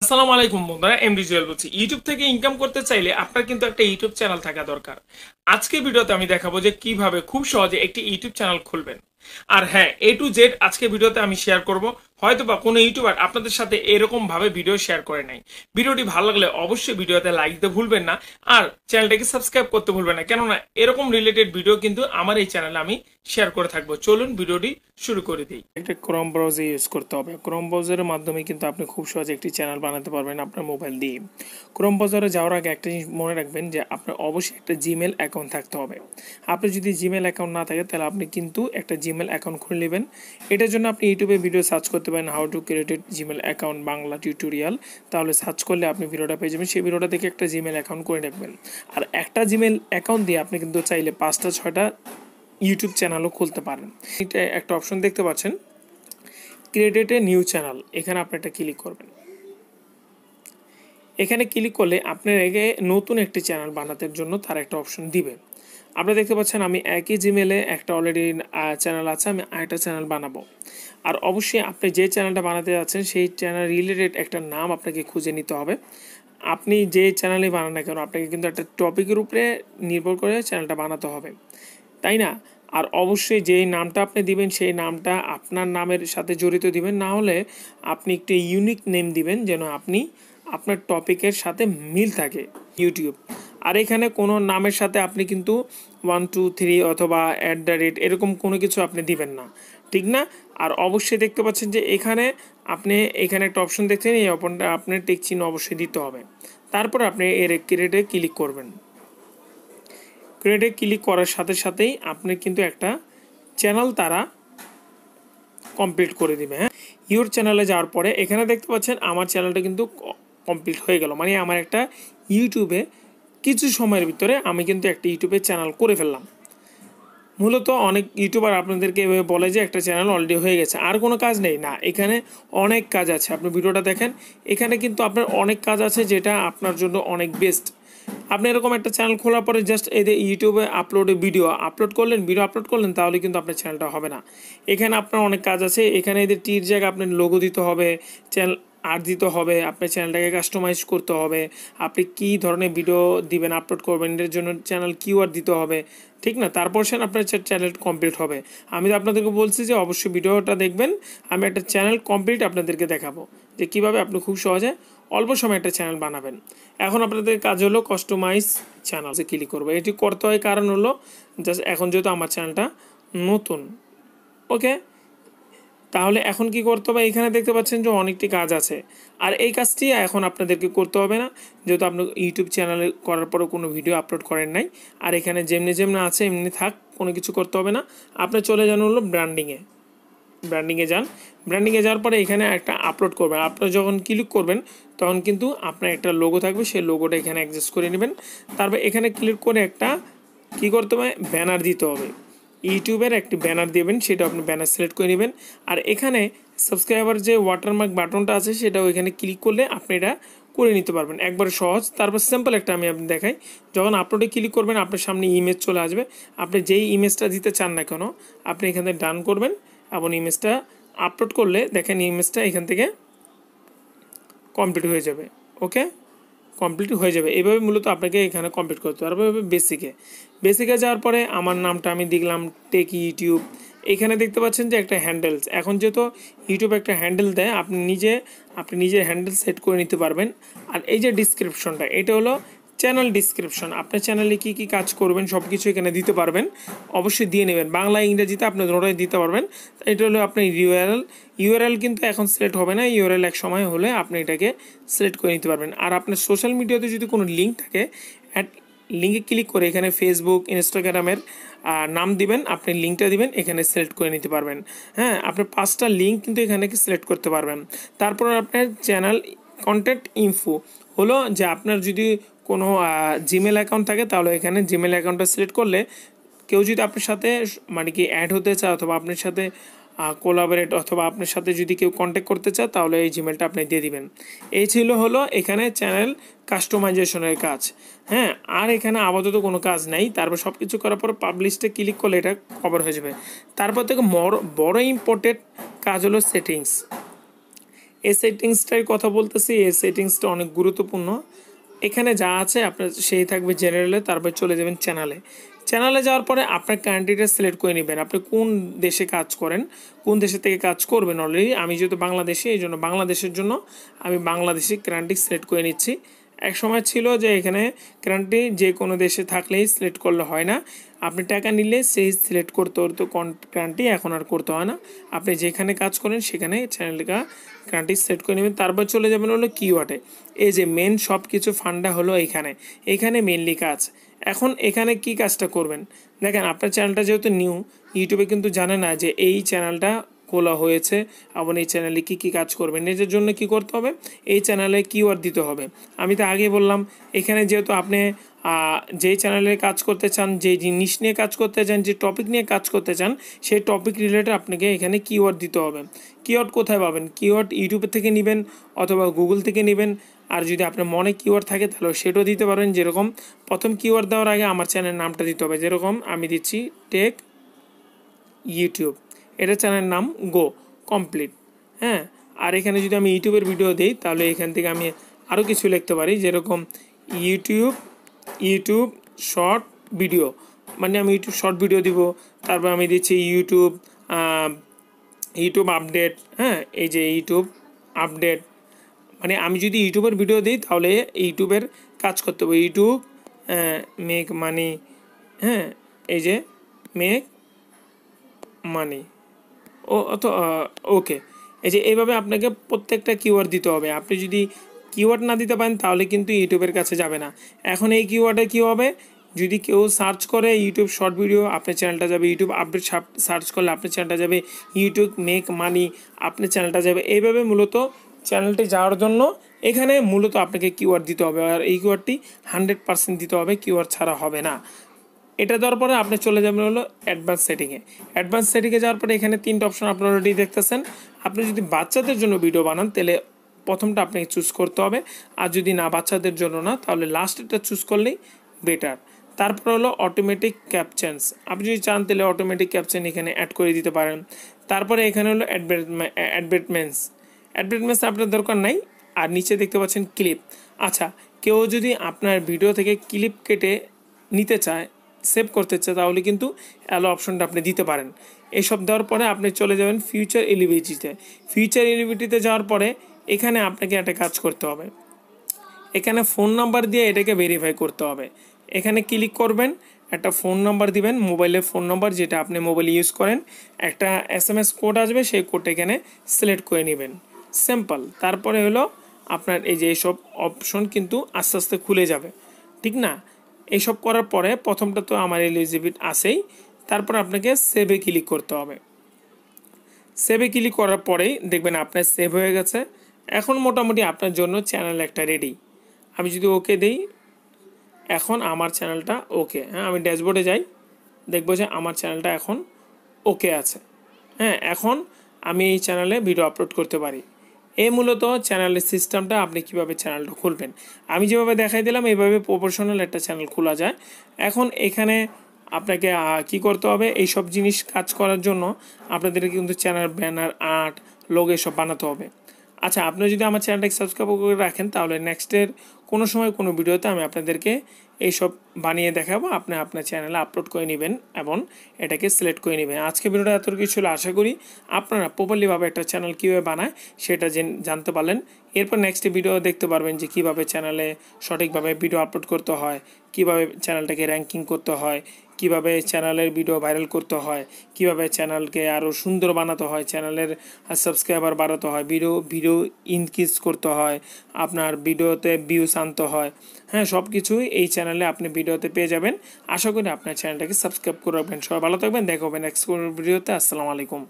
আসসালামু আলাইকুম বন্ধুরা, এমডি জুয়েল বলছি। ইউটিউব থেকে ইনকাম করতে চাইলে আপনার কিন্তু একটা ইউটিউব চ্যানেল থাকা দরকার। আজকের ভিডিওতে আমি দেখাবো যে কিভাবে খুব সহজে একটি ইউটিউব চ্যানেল খুলবেন। আর হ্যাঁ, এ টু জেড আজকে ভিডিওতে আমি শেয়ার করব। হয়তোবা কোনো ইউটিউবার আপনাদের সাথে এরকম ভাবে ভিডিও শেয়ার করে নাই। ভিডিওটি ভালো লাগলে অবশ্যই ভিডিওতে লাইক দিতে ভুলবেন না, আর চ্যানেলটাকে সাবস্ক্রাইব করতে ভুলবেন না, কেননা এরকম রিলেটেড ভিডিও কিন্তু আমার এই চ্যানেলে আমি শেয়ার করে থাকবো। চলুন ভিডিওটি শুরু করে দিই। একটা ক্রোম ব্রাউজার ইউজ করতে হবে। ক্রোম ব্রাউজারের মাধ্যমে কিন্তু আপনি খুব সহজে একটি চ্যানেল বানাতে পারবেন আপনার মোবাইল দিয়ে। ক্রোম ব্রাউজারে যাওয়ার আগে একটা জিনিস মনে রাখবেন যে আপনার অবশ্যই একটা জিমেল অ্যাকাউন্ট থাকতে হবে। আপনি যদি জিমেল অ্যাকাউন্ট না থাকে তাহলে আপনি কিন্তু একটা জিমেল অ্যাকাউন্ট খুলে নেবেন। এটার জন্য আপনি ইউটিউবে ভিডিও সার্চ করতে পারেন how to create Gmail account Bangla tutorial. তাহলে সার্চ করলে আপনি ভিডিওটা পেয়ে যাবেন। সেই ভিডিওটা দেখে একটা জিমেল অ্যাকাউন্ট করে রাখবেন। আর একটা জিমেল অ্যাকাউন্ট দিয়ে আপনি কিন্তু চাইলে 5টা 6টা ইউটিউব চ্যানেলও খুলতে পারেন। এটা একটা অপশন দেখতে পাচ্ছেন, ক্রিয়েট এ নিউ চ্যানেল। এখানে আপনি একটা ক্লিক করবেন। এখানে ক্লিক করলে আপনার আগে নতুন একটি চ্যানেল বানানোর জন্য তার একটা অপশন দিবে। আপনারা দেখতে পাচ্ছেন আমি একই জিমেলে একটা অলরেডি চ্যানেল আছে, আমি আরেকটা চ্যানেল বানাবো। আর অবশ্যই আপনি যে চ্যানেলটা বানাতে যাচ্ছেন সেই চ্যানেল রিলেটেড একটা নাম আপনাকে খুঁজে নিতে হবে। আপনি যে চ্যানেলে বানান না কেন আপনাকে কিন্তু একটা টপিকের উপরে নির্ভর করে চ্যানেলটা বানাতে হবে, তাই না? আর অবশ্যই যেই নামটা আপনি দিবেন সেই নামটা আপনার নামের সাথে জড়িত দিবেন, না হলে আপনি একটি ইউনিক নেম দিবেন যেন আপনি আপনার টপিকের সাথে মিল থাকে ইউটিউব। আর এখানে কোনো নামের সাথে আপনি কিন্তু 1 2 3 অথবা @ এরকম কোনো কিছু আপনি দিবেন না, ঠিক না? আর অবশ্যই দেখতে পাচ্ছেন যে এখানে একটা অপশন দেখছেন, এই অপশনটা আপনার টিক চিহ্ন অবশ্যই দিতে হবে। তারপর আপনি এর ক্রিয়েটে ক্লিক করবেন। ক্রিয়েটে ক্লিক করার সাথে সাথেই আপনি কিন্তু একটা চ্যানেল তারা কমপ্লিট করে দিবে। হ্যাঁ, ইউর চ্যানেলে যাওয়ার পরে এখানে দেখতে পাচ্ছেন আমার চ্যানেলটা কিন্তু কমপ্লিট হয়ে গেল। মানে আমার একটা ইউটিউবে কিছু সময়ের ভিতরে আমি কিন্তু একটা ইউটিউবে চ্যানেল করে ফেললাম। মূলত অনেক ইউটিউবার আপনাদেরকে এভাবে বলে যে একটা চ্যানেল অলরেডি হয়ে গেছে, আর কোনো কাজ নেই। না, এখানে অনেক কাজ আছে। আপনি ভিডিওটা দেখেন, এখানে কিন্তু আপনার অনেক কাজ আছে যেটা আপনার জন্য অনেক বেস্ট। আপনি এরকম একটা চ্যানেল খোলার পরে জাস্ট এদের ইউটিউবে ভিডিও আপলোড করলেন তাহলে কিন্তু আপনার চ্যানেলটা হবে না। এখানে আপনার অনেক কাজ আছে। এখানে এদের টির জায়গায় আপনার লোগো দিতে হবে, চ্যানেল আর দিতে হবে, আপনার চ্যানেলটাকে কাস্টমাইজ করতে হবে, আপনি কী ধরনের ভিডিও দিবেন আপলোড করবেন এর জন্য চ্যানেল কিওয়ার্ড দিতে হবে, ঠিক না? তারপর আপনার চ্যানেল কমপ্লিট হবে। আমি তো আপনাদেরকে বলছি যে অবশ্যই ভিডিওটা দেখবেন। আমি একটা চ্যানেল কমপ্লিট আপনাদেরকে দেখাবো যে কীভাবে আপনি খুব সহজে অল্প সময় একটা চ্যানেল বানাবেন। এখন আপনাদের কাজ হলো কাস্টমাইজ চ্যানেলে ক্লিক করবো। এটি করতে হয় কারণ হলো জাস্ট এখন যেহেতু আমার চ্যানেলটা নতুন, ওকে। তাহলে এখন কি করতে হবে, এখানে দেখতে পাচ্ছেন যে অনেকটি কাজ আছে। আর এই কাজটি এখন আপনাদেরকে করতে হবে না, যেহেতু আপনি ইউটিউব চ্যানেলে করার পরে কোনো ভিডিও আপলোড করেন নাই। আর এখানে যেমনি আছে এমনি থাক, কোনো কিছু করতে হবে না। আপনি চলে যান হলো ব্র্যান্ডিংয়ে যান। ব্র্যান্ডিংয়ে যাওয়ার পরে এখানে একটা আপলোড করবেন। আপনি যখন ক্লিক করবেন তখন কিন্তু আপনার একটা লোগো থাকবে, সেই লোগোটা এখানে অ্যাডজাস্ট করে নেবেন। তারপর এখানে ক্লিক করে একটা কী করতে হবে, ব্যানার দিতে হবে। ইউটিউবের একটি ব্যানার দেবেন, সেটা আপনি ব্যানার সিলেক্ট করে নেবেন। আর এখানে সাবস্ক্রাইবার যে ওয়াটারমার্ক বাটনটা আছে সেটাও এখানে ক্লিক করলে আপনি এটা করে নিতে পারবেন, একবারে সহজ। তারপর সিম্পল একটা আমি আপনি দেখাই। যখন আপলোডে ক্লিক করবেন আপনার সামনে ইমেজ চলে আসবে। আপনি যেই ইমেজটা দিতে চান না কেন আপনি এখানে ডান করবেন এবং ইমেজটা আপলোড করলে দেখেন ইমেজটা এখান থেকে কমপ্লিট হয়ে যাবে। ওকে, কমপ্লিট হয়ে যাবে। এভাবে মূলত আপনাকে এখানে কমপ্লিট করতে হবে। বেসিকে যাওয়ার পরে আমার নামটা আমি দেখলাম টেক ইউটিউব। এখানে দেখতে পাচ্ছেন যে একটা হ্যান্ডেলস, এখন যেহেতু ইউটিউব একটা হ্যান্ডেল দেয়, আপনি নিজের হ্যান্ডেল সেট করে নিতে পারবেন। আর এই যে ডিসক্রিপশনটা, এটা হলো চ্যানেল ডিসক্রিপশন। আপনার চ্যানেলে কী কী কাজ করবেন সব কিছু এখানে দিতে পারবেন, অবশ্যই দিয়ে নেবেন। বাংলা ইংরেজিতে আপনি দুটোই দিতে পারবেন। এটা হলো আপনার ইউআরএল কিন্তু এখন সিলেক্ট হবে না, ইউআরএল এক সময় হলে আপনি এটাকে সিলেক্ট করে নিতে পারবেন। আর আপনার সোশ্যাল মিডিয়াতে যদি কোনো লিঙ্ক থাকে, লিঙ্কে ক্লিক করে এখানে ফেসবুক ইনস্টাগ্রামের নাম দিবেন, আপনি লিঙ্কটা দিবেন, এখানে সিলেক্ট করে নিতে পারবেন। হ্যাঁ, আপনি 5টা লিঙ্ক কিন্তু এখানে সিলেক্ট করতে পারবেন। তারপর আপনার চ্যানেল কন্ট্যাক্ট ইনফো হলো যে আপনার যদি কোনো জিমেল অ্যাকাউন্ট থাকে তাহলে এখানে জিমেল অ্যাকাউন্টটা সিলেক্ট করলে কেউ যদি আপনার সাথে মানে কি অ্যাড হতে চায় অথবা আপনার সাথে কোলাবোরেট অথবা আপনার সাথে যদি কেউ কন্ট্যাক্ট করতে চায় তাহলে এই জিমেলটা আপনি দিয়ে দিবেন। এই হলো এখানে চ্যানেল কাস্টমাইজেশনের কাজ। হ্যাঁ, আর এখানে আপাতত কোনো কাজ নাই। তারপর সব কিছু করার পর পাবলিশে ক্লিক করলে এটা কভার হয়ে যাবে। তারপর থেকে বড় ইম্পর্টেন্ট কাজ হলো সেটিংস। এই সেটিংসটার কথা বলতেছি। এই সেটিংসটা অনেক গুরুত্বপূর্ণ। এখানে যা আছে আপনার সেই থাকবে জেনারেলে, তারপর চলে যাবেন চ্যানেলে। চ্যানেলে যাওয়ার পরে আপনার কান্ট্রিটা সিলেক্ট করে নেবেন, আপনি কোন দেশে কাজ করেন, কোন দেশে থেকে কাজ করবেন। অলরেডি আমি যেহেতু বাংলাদেশে, এই জন্য বাংলাদেশের জন্য আমি বাংলাদেশি কান্ট্রি সিলেক্ট করে নিচ্ছি। এক সময় ছিল যে এখানে কান্ট্রি যে কোনো দেশে থাকলেই সিলেক্ট করলে হয় না, আপনি টাকা নিলে সেই সিলেক্ট করতে হতো কান্ট্রি, এখন আর করতে হয় না। আপনি যেখানে কাজ করেন সেখানে চ্যানেলটা কান্ট্রি সিলেক্ট করে নেবেন। তারপর চলে যাবেন হলো কিওয়ার্ডে। এই যে মেন সব কিছু ফান্ডা হলো এখানে মেনলি কাজ। এখন এখানে কি কাজটা করবেন দেখেন, আপনার চ্যানেলটা যেহেতু নিউ, ইউটিউবে কিন্তু জানে না যে এই চ্যানেলটা খোলা হয়েছে এবং এই চ্যানেলে কী কাজ করবেন। নিজের জন্য কি করতে হবে, এই চ্যানেলে কিওয়ার্ড দিতে হবে। আমি তো আগে বললাম, এখানে যেহেতু আপনি যেই চ্যানেলে কাজ করতে চান, যে জিনিস নিয়ে কাজ করতে চান, যে টপিক নিয়ে কাজ করতে চান, সেই টপিক রিলেটেড আপনাকে এখানে কিওয়ার্ড দিতে হবে। কিওয়ার্ড কোথায় পাবেন, কিওয়ার্ড ইউটিউব থেকে নেবেন অথবা গুগল থেকে নেবেন। আর যদি আপনার মনে কিওয়ার্ড থাকে তাহলে সেটাও দিতে পারবেন। যেরকম প্রথম কিওয়ার্ড দেওয়ার আগে আমার চ্যানেলের নামটা দিতে হবে। যেরকম আমি দিচ্ছি টেক ইউটিউব, এটা চ্যানেলের নাম গো কমপ্লিট। হ্যাঁ, আর এখানে যদি আমি ইউটিউবের ভিডিও দিই তাহলে এখান থেকে আমি আরও কিছু লিখতে পারি। যেরকম ইউটিউব শর্ট ভিডিও, মানে আমি ইউটিউব শর্ট ভিডিও দিব। তারপর আমি দিচ্ছি ইউটিউব আপডেট। হ্যাঁ, এই যে ইউটিউব আপডেট, মানে আমি যদি ইউটিউবের ভিডিও দিই তাহলে ইউটিউবের কাজ করতে হবে। ইউটিউব মেক মানি, হ্যাঁ, এই যে মেক মানি ওকে। এই যে এইভাবে আপনাকে প্রত্যেকটা কিওয়ার্ড দিতে হবে। আপনি যদি কিওয়ার্ড না দিতে পারেন তাহলে কিন্তু ইউটিউবের কাছে যাবে না। এখন এই কিওয়ার্ডে কী হবে, যদি কেউ সার্চ করে ইউটিউব শর্ট ভিডিও, আপনার চ্যানেলটা যাবে। ইউটিউব আপডেট সার্চ করলে আপনার চ্যানেলটা যাবে। ইউটিউব মেক মানি, আপনার চ্যানেলটা যাবে। এইভাবে মূলত চ্যানেলটি যাওয়ার জন্য এখানে মূলত আপনাকে কিওয়ার্ড দিতে হবে, আর এই কিওয়ার্ডটি 100% দিতে হবে, কিওয়ার্ড ছাড়া হবে না। এটা দেওয়ার পরে আপনি চলে যাবেন হলো অ্যাডভান্স সেটিংয়ে। অ্যাডভান্স সেটিংয়ে যাওয়ার পরে এখানে 3টা অপশন আপনারা অলরেডি দেখতেছেন। আপনি যদি বাচ্চাদের জন্য ভিডিও বানান তাহলে প্রথমটা আপনাকে চুজ করতে হবে, আর যদি না বাচ্চাদের জন্য না তাহলে লাস্টেরটা চুজ করলেই বেটার। তারপর হলো অটোমেটিক ক্যাপশনস, আপনি যদি চান তাহলে অটোমেটিক ক্যাপশন এখানে অ্যাড করে দিতে পারেন। তারপরে এখানে হলো অ্যাডভার্টাইজমেন্টস আপনার দরকার নাই। আর নিচে দেখতে পাচ্ছেন ক্লিপ। আচ্ছা, কেউ যদি আপনার ভিডিও থেকে ক্লিপ কেটে নিতে চায়, সেভ করতে চায়, তাহলে কিন্তু অ্যালো অপশনটা আপনি দিতে পারেন। এইসব দেওয়ার পরে আপনি চলে যাবেন ফিউচার এলিজিবিলিটিতে। ফিউচার এলিজিবিলিটিতে যাওয়ার পরে এখানে আপনাকে একটা কাজ করতে হবে, এখানে ফোন নাম্বার দিয়ে এটাকে ভেরিফাই করতে হবে। এখানে ক্লিক করবেন, একটা ফোন নাম্বার দিবেন, মোবাইলের ফোন নাম্বার যেটা আপনি মোবাইল ইউজ করেন। একটা SMS কোড আসবে, সেই কোডটা এখানে সিলেক্ট করে নেবেন, সিম্পল। তারপরে হলো আপনার এই যে এইসব অপশন কিন্তু আস্তে আস্তে খুলে যাবে, ঠিক না? এইসব করার পরে প্রথমটা তো আমার এলিজিবিলিটি আসেই, তারপর আপনাকে সেভে ক্লিক করতে হবে। সেভে ক্লিক করার পরেই দেখবেন আপনার সেভ হয়ে গেছে। এখন মোটামুটি আপনার জন্য চ্যানেল একটা রেডি। আমি যদি ওকে দিই, এখন আমার চ্যানেলটা ওকে। হ্যাঁ, আমি ড্যাশবোর্ডে যাই, দেখবো যে আমার চ্যানেলটা এখন ওকে আছে। হ্যাঁ, এখন আমি এই চ্যানেলে ভিডিও আপলোড করতে পারি। এই মূলত চ্যানেলের সিস্টেমটা, আপনি কীভাবে চ্যানেলটা খুলবেন আমি যেভাবে দেখাই দিলাম, এইভাবে প্রফেশনাল একটা চ্যানেল খোলা যায়। এখন এখানে আপনাকে কি করতে হবে, এই সব জিনিস কাজ করার জন্য আপনাদেরকে কিন্তু চ্যানেল ব্যানার, আর্ট, লোগো এসব বানাতে হবে। আচ্ছা, আপনি যদি আমার চ্যানেলটাকে সাবস্ক্রাইব করে রাখেন তাহলে নেক্সটের কোনো সময় কোনো ভিডিওতে আমি আপনাদেরকে এইসব বানিয়ে দেখাবো। আপনি আপনার চ্যানেলে আপলোড করে নেবেন এবং এটাকে সিলেক্ট করে নেবেন। আজকে ভিডিওটা এতটুকু ছিল। আশা করি আপনারা প্রপারলিভাবে একটা চ্যানেল কীভাবে বানায় সেটা জানতে পারলেন। এরপর নেক্সট ভিডিও দেখতে পারবেন যে কীভাবে চ্যানেলে সঠিকভাবে ভিডিও আপলোড করতে হয়, কীভাবে চ্যানেলটাকে র্যাঙ্কিং করতে হয়, কীভাবে চ্যানেলের ভিডিও ভাইরাল করতে হয়, কীভাবে চ্যানেলকে আরও সুন্দর বানাতে হয়, চ্যানেলের সাবস্ক্রাইবার বাড়াতে হয়, ভিডিও ইনক্রিজ করতে হয়, আপনার ভিডিওতে ভিউজ আনতে হয়। হ্যাঁ, সব কিছুই এই চ্যানেলে আপনি ভিডিওতে পেয়ে যাবেন। আশা করি আপনার চ্যানেলটাকে সাবস্ক্রাইব করে রাখবেন। সবাই ভালো থাকবেন, দেখা হবে নেক্সট ভিডিওতে। আসসালামু আলাইকুম।